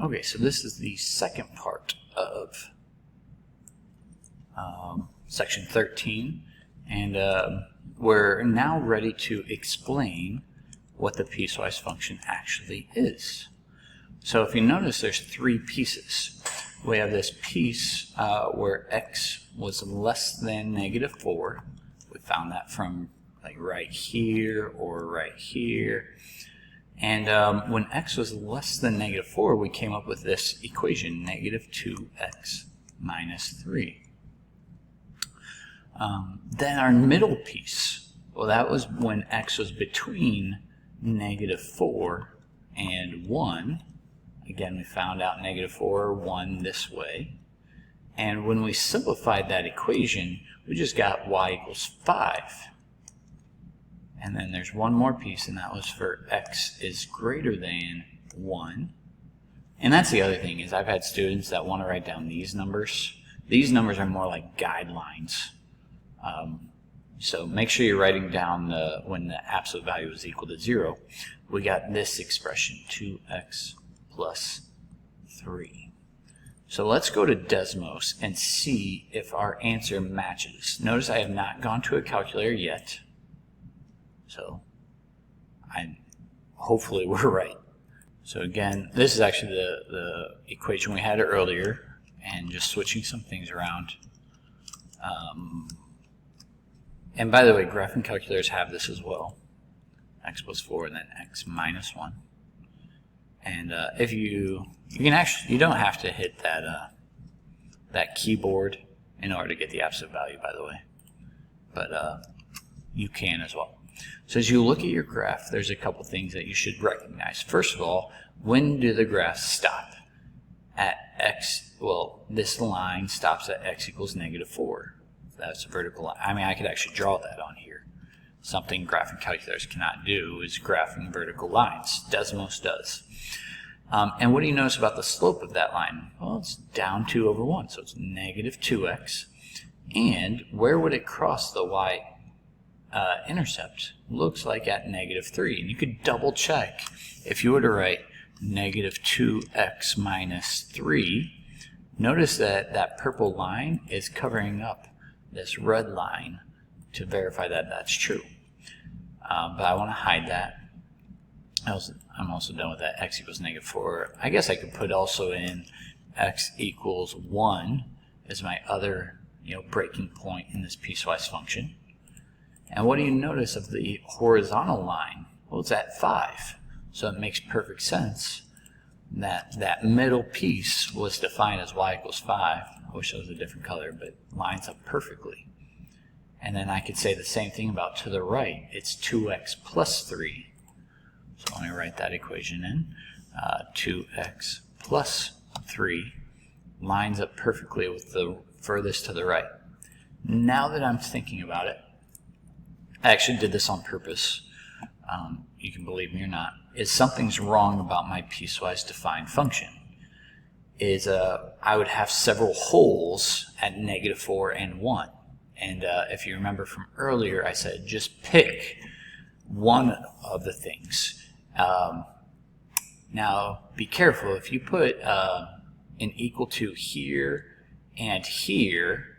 Okay, so this is the second part of section 13, and we're now ready to explain what the piecewise function actually is. So if you notice, there's three pieces. We have this piece where x was less than -4. We found that from like right here or right here. And when x was less than -4, we came up with this equation, -2x minus 3. Then our middle piece, well, that was when x was between -4 and 1. Again, we found out -4, 1 this way. And when we simplified that equation, we just got y equals 5. And then there's one more piece, and that was for x is greater than 1. And that's the other thing, is I've had students that want to write down these numbers. These numbers are more like guidelines. So make sure you're writing down when the absolute value is equal to 0. We got this expression, 2x plus 3. So let's go to Desmos and see if our answer matches. Notice I have not gone to a calculator yet. So hopefully we're right. So again, this is actually the equation we had earlier, and just switching some things around. And by the way, graphing calculators have this as well. X plus 4 and then x minus 1. And if you don't have to hit that keyboard in order to get the absolute value, by the way. But you can as well. So as you look at your graph, there's a couple things that you should recognize. First of all, when do the graphs stop? At x, well, this line stops at x equals -4. That's a vertical line. I mean, I could actually draw that on here. Something graphing calculators cannot do is graphing vertical lines. Desmos does. And what do you notice about the slope of that line? Well, it's down 2 over 1, so it's -2x. And where would it cross the y intercept? Looks like at -3. And you could double check. If you were to write -2x minus 3, notice that that purple line is covering up this red line to verify that that's true. But I want to hide that. I'm also done with that. X equals -4. I guess I could put also in x equals 1 as my other breaking point in this piecewise function. And what do you notice of the horizontal line? Well, it's at 5. So it makes perfect sense that that middle piece was defined as y equals 5. I wish it was a different color, but lines up perfectly. And then I could say the same thing about to the right. It's 2x plus 3. So let me write that equation in. 2x plus 3 lines up perfectly with the furthest to the right. Now that I'm thinking about it, I actually did this on purpose. You can believe me or not. Is something's wrong about my piecewise defined function. I would have several holes at -4 and 1. And if you remember from earlier, I said just pick one of the things. Now, be careful. If you put an equal to here and here,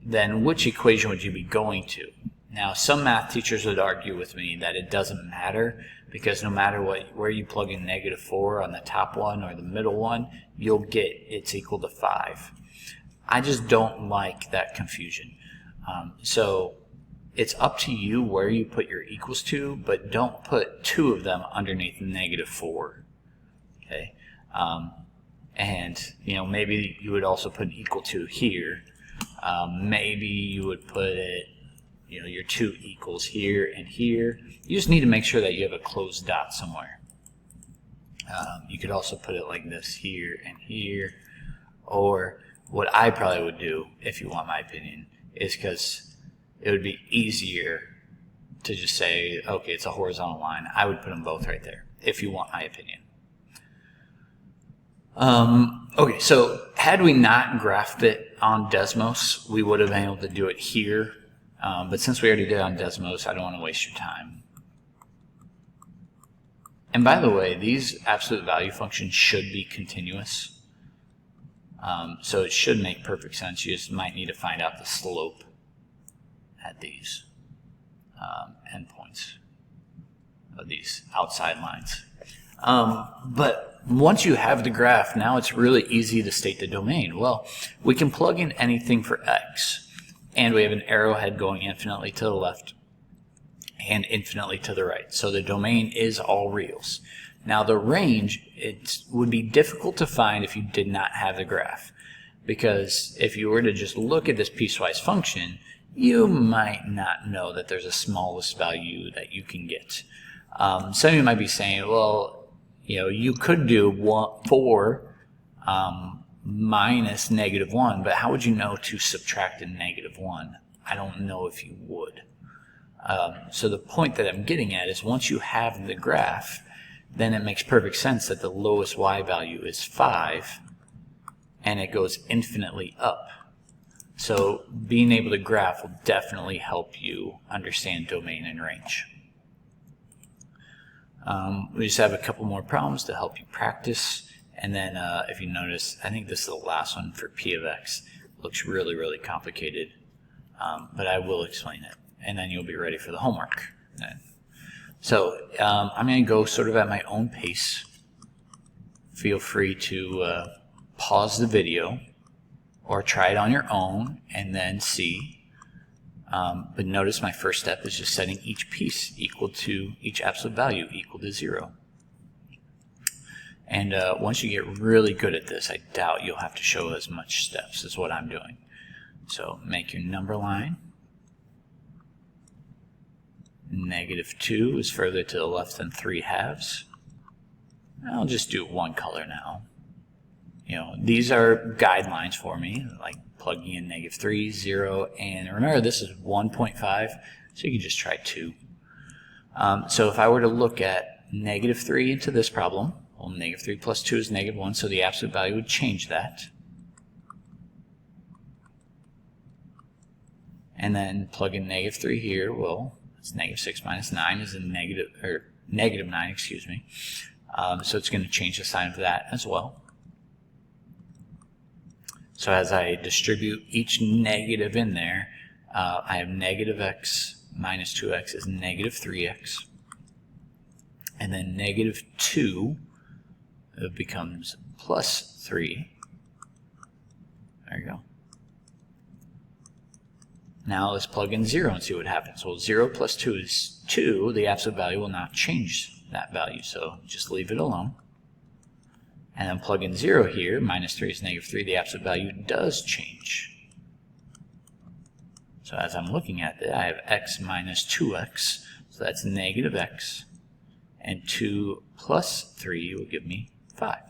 then which equation would you be going to? Now, some math teachers would argue with me that it doesn't matter, because no matter where you plug in -4 on the top one or the middle one, you'll get it's equal to 5. I just don't like that confusion. So it's up to you where you put your equals to, but don't put 2 of them underneath -4. Okay, and maybe you would also put an equal to here. Maybe you would put it, your 2 equals here and here. You just need to make sure that you have a closed dot somewhere. You could also put it like this, here and here. Or what I probably would do, if you want my opinion, is because it would be easier to just say, okay, it's a horizontal line. I would put them both right there, if you want my opinion. Okay, so had we not graphed it on Desmos, we would have been able to do it here. But since we already did it on Desmos, I don't want to waste your time. And by the way, these absolute value functions should be continuous. So it should make perfect sense. You just might need to find out the slope at these endpoints of these outside lines. But once you have the graph, now it's really easy to state the domain. Well, we can plug in anything for x, and we have an arrowhead going infinitely to the left and infinitely to the right. So the domain is all reals. Now the range, it would be difficult to find if you did not have the graph, because if you were to just look at this piecewise function, you might not know that there's a smallest value that you can get. Some of you might be saying, well, you could do 4 minus -1, but how would you know to subtract a -1? I don't know if you would. So the point that I'm getting at is once you have the graph, then it makes perfect sense that the lowest y value is 5, and it goes infinitely up. So being able to graph will definitely help you understand domain and range. We just have a couple more problems to help you practice, and then if you notice, I think this is the last one for p of x. It looks really, really complicated, but I will explain it, and then you'll be ready for the homework. So I'm going to go sort of at my own pace. Feel free to pause the video or try it on your own and then see. But notice my first step is just setting each piece equal to each absolute value equal to 0. And once you get really good at this, I doubt you'll have to show as much steps as what I'm doing. So make your number line. -2 is further to the left than 3/2. I'll just do one color now. These are guidelines for me, like plugging in -3, 0, and remember this is 1.5, so you can just try 2. So if I were to look at -3 into this problem, well, -3 plus 2 is -1, so the absolute value would change that. And then plug in -3 here, well, it's -6 minus 9 is a -9, excuse me. So it's going to change the sign of that as well. So as I distribute each negative in there, I have -x minus 2x is -3x. And then -2 becomes +3. There you go. Now let's plug in 0 and see what happens. Well, 0 plus 2 is 2. The absolute value will not change that value, so just leave it alone. And then plug in 0 here. -3 is -3. The absolute value does change. So as I'm looking at it, I have x minus 2x. So that's -x. And 2 plus 3 will give me 5.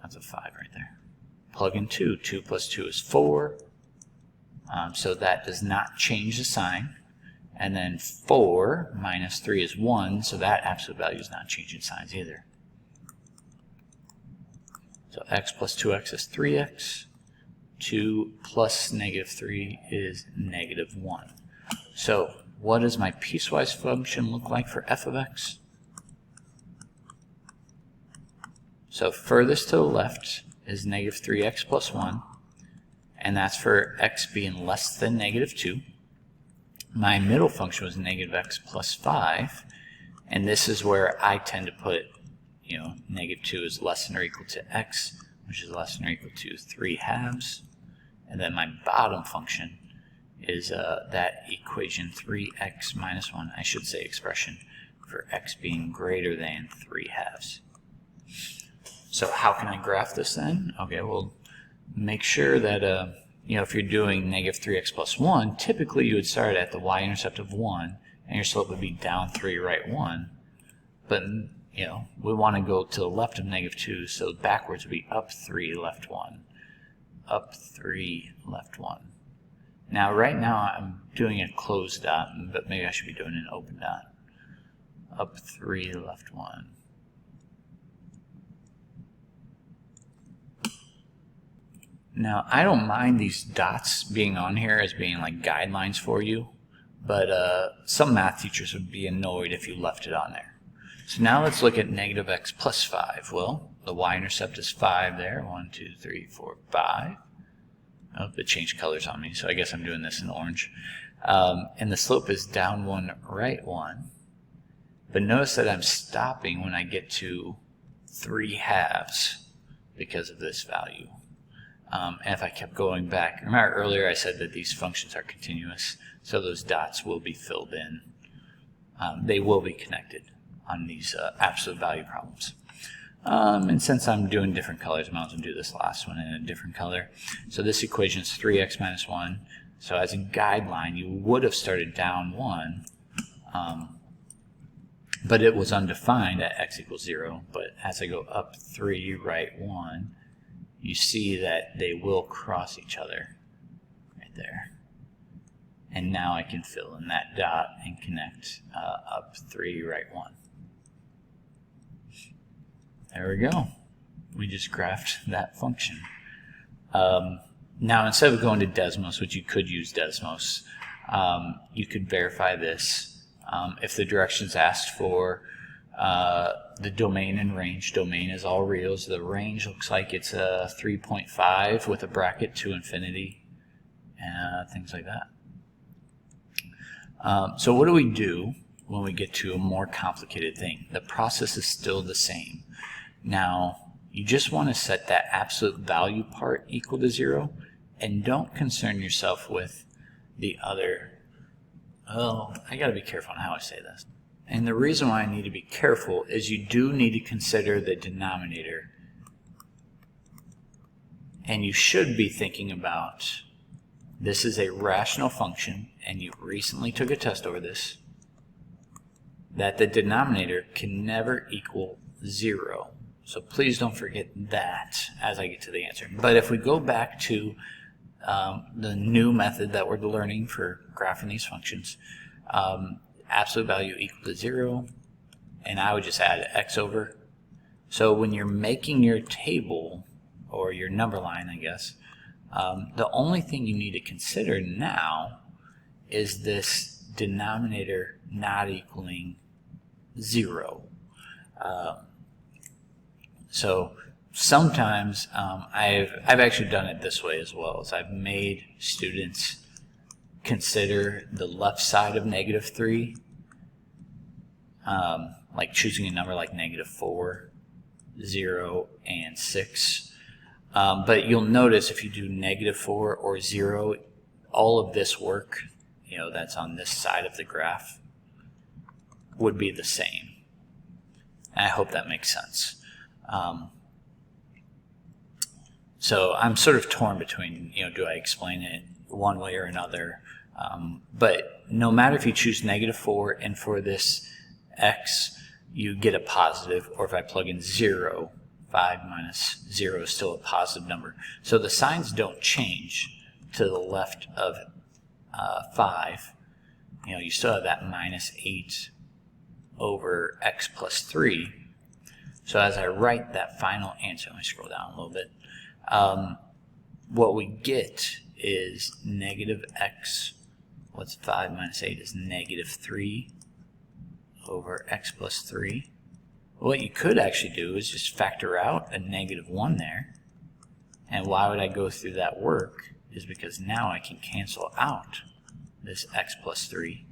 That's a 5 right there. Plug in 2. 2 plus 2 is 4. So that does not change the sign. And then 4 minus 3 is 1, so that absolute value is not changing signs either. So x plus 2x is 3x. 2 plus -3 is -1. So what does my piecewise function look like for f of x? So furthest to the left is -3x plus 1, and that's for x being less than -2. My middle function was -x plus 5, and this is where I tend to put, -2 is less than or equal to x, which is less than or equal to 3/2, and then my bottom function is that equation 3x minus 1, I should say expression, for x being greater than 3/2. So how can I graph this then? Okay, well, make sure that if you're doing -3x plus 1, typically you would start at the y-intercept of 1, and your slope would be down 3, right 1. But, we want to go to the left of -2, so backwards would be up 3, left 1. Up 3, left 1. Now, right now, I'm doing a closed dot, but maybe I should be doing an open dot. Up 3, left 1. Now, I don't mind these dots being on here as being like guidelines for you, but some math teachers would be annoyed if you left it on there. So now let's look at negative x plus 5. Well, the y-intercept is 5 there. 1, 2, 3, 4, 5. Oh, it changed colors on me, so I guess I'm doing this in orange. And the slope is down 1, right 1. But notice that I'm stopping when I get to 3/2 because of this value. And if I kept going back, remember earlier I said that these functions are continuous, so those dots will be filled in. They will be connected on these absolute value problems. And since I'm doing different colors, I might as well do this last one in a different color. So this equation is 3x minus 1. So as a guideline, you would have started down 1, but it was undefined at x equals 0. But as I go up 3, right 1, you see that they will cross each other right there. And now I can fill in that dot and connect up 3, right 1. There we go. We just graphed that function. Now, instead of going to Desmos, which you could use Desmos, you could verify this. If the directions asked for the domain and range, domain is all reals. The range looks like it's a 3.5 with a bracket to infinity, things like that. So what do we do when we get to a more complicated thing? The process is still the same. Now, you just want to set that absolute value part equal to 0, and don't concern yourself with the other. Oh, I got to be careful on how I say this. And the reason why I need to be careful is you do need to consider the denominator. And you should be thinking about, this is a rational function, and you recently took a test over this, that the denominator can never equal 0. So please don't forget that as I get to the answer. But if we go back to the new method that we're learning for graphing these functions, absolute value equal to 0, and I would just add x over. So when you're making your table, or your number line, I guess, the only thing you need to consider now is this denominator not equaling 0. So sometimes I've actually done it this way as well, as I've made students consider the left side of -3, like choosing a number like -4, 0, and 6. But you'll notice if you do -4 or 0, all of this work, that's on this side of the graph, would be the same. And I hope that makes sense. So I'm sort of torn between, do I explain it one way or another? But no matter if you choose -4 and for this x you get a positive, or if I plug in 0, 5 minus 0 is still a positive number. So the signs don't change to the left of 5. You still have that -8 over x plus 3. So as I write that final answer, let me scroll down a little bit, what we get is -x, what's 5 minus 8 is -3 over x plus 3. What you could actually do is just factor out a -1 there. And why would I go through that work is because now I can cancel out this x plus 3.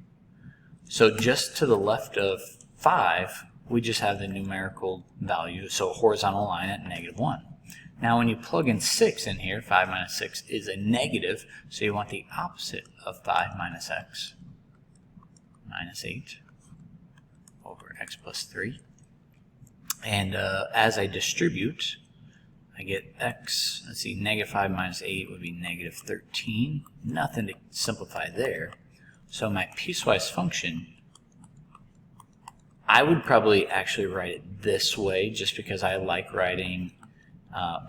So just to the left of 5, we just have the numerical value, so a horizontal line at -1. Now when you plug in 6 in here, 5 minus 6 is a negative, so you want the opposite of 5 minus x, -8 over x plus 3. And as I distribute, I get x, let's see, -5 minus 8 would be -13. Nothing to simplify there. So my piecewise function, I would probably actually write it this way just because I like writing,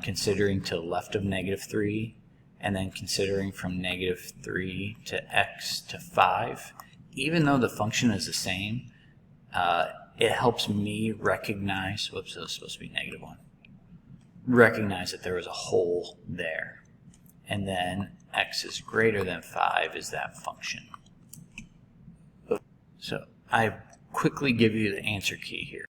considering to the left of -3 and then considering from -3 to x to 5. Even though the function is the same, it helps me recognize, whoops, it was supposed to be -1, recognize that there was a hole there. And then x is greater than 5 is that function. So I quickly give you the answer key here.